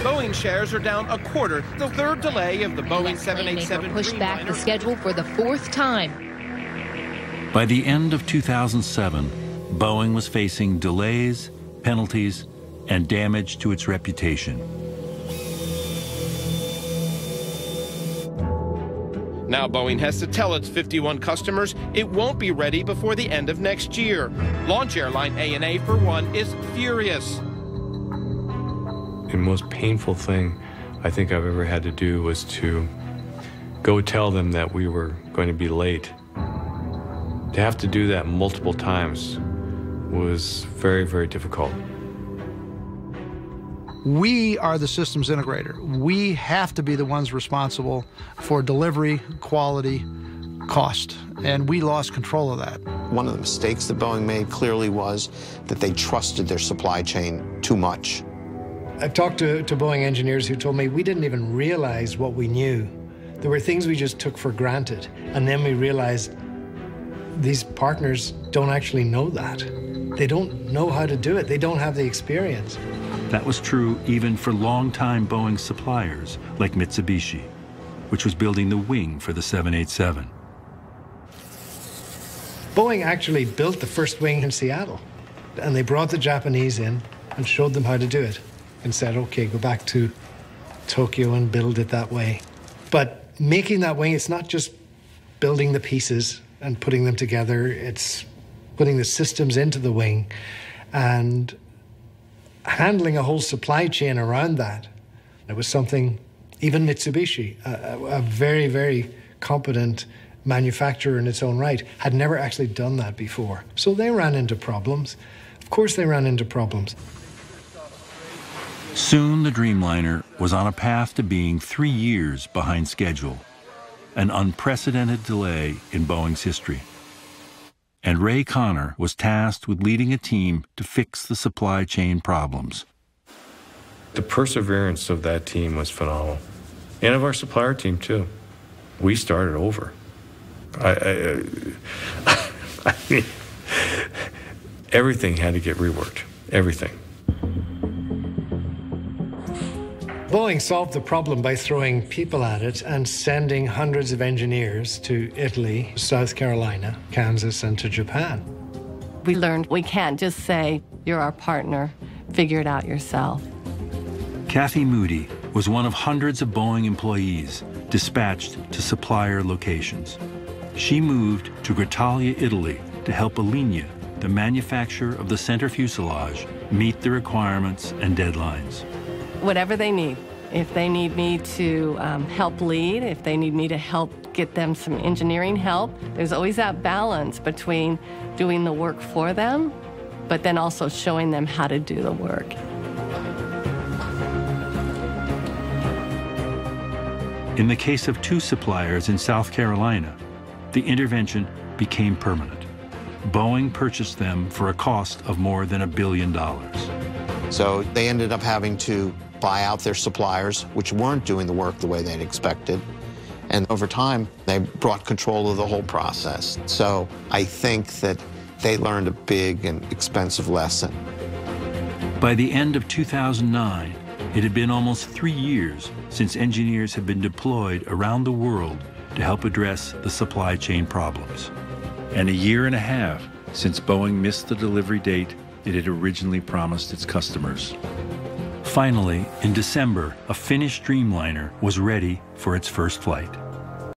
Boeing shares are down a quarter. The third delay of the Boeing 787 pushed back the schedule for the fourth time. By the end of 2007, Boeing was facing delays, penalties, and damage to its reputation. Now Boeing has to tell its 51 customers it won't be ready before the end of next year. Launch airline ANA, for one, is furious. The most painful thing I think I've ever had to do was to go tell them that we were going to be late. To have to do that multiple times was very, very difficult. We are the systems integrator. We have to be the ones responsible for delivery, quality, cost, and we lost control of that. One of the mistakes that Boeing made clearly was that they trusted their supply chain too much. I've talked to Boeing engineers who told me we didn't even realize what we knew. There were things we just took for granted, and then we realized these partners don't actually know that. They don't know how to do it. They don't have the experience. That was true even for longtime Boeing suppliers like Mitsubishi, which was building the wing for the 787. Boeing actually built the first wing in Seattle, and they brought the Japanese in and showed them how to do it and said, okay, go back to Tokyo and build it that way. But making that wing, it's not just building the pieces and putting them together, it's putting the systems into the wing and handling a whole supply chain around that. It was something, even Mitsubishi, a very, very competent manufacturer in its own right, had never actually done that before. So they ran into problems. Of course they ran into problems. Soon the Dreamliner was on a path to being 3 years behind schedule, an unprecedented delay in Boeing's history. And Ray Connor was tasked with leading a team to fix the supply chain problems. The perseverance of that team was phenomenal, and of our supplier team too. We started over. I mean, everything had to get reworked, everything. Boeing solved the problem by throwing people at it and sending hundreds of engineers to Italy, South Carolina, Kansas, and to Japan. We learned we can't just say, you're our partner, figure it out yourself. Kathy Moody was one of hundreds of Boeing employees dispatched to supplier locations. She moved to Grottaglie, Italy, to help Alenia, the manufacturer of the center fuselage, meet the requirements and deadlines. Whatever they need. If they need me to help lead, if they need me to help get them some engineering help, there's always that balance between doing the work for them, but then also showing them how to do the work. In the case of 2 suppliers in South Carolina, the intervention became permanent. Boeing purchased them for a cost of more than $1 billion. So they ended up having to buy out their suppliers, which weren't doing the work the way they'd expected. And over time, they brought control of the whole process. So I think that they learned a big and expensive lesson. By the end of 2009, it had been almost 3 years since engineers had been deployed around the world to help address the supply chain problems. And 1.5 years since Boeing missed the delivery date it had originally promised its customers. Finally, in December, a finished Dreamliner was ready for its first flight.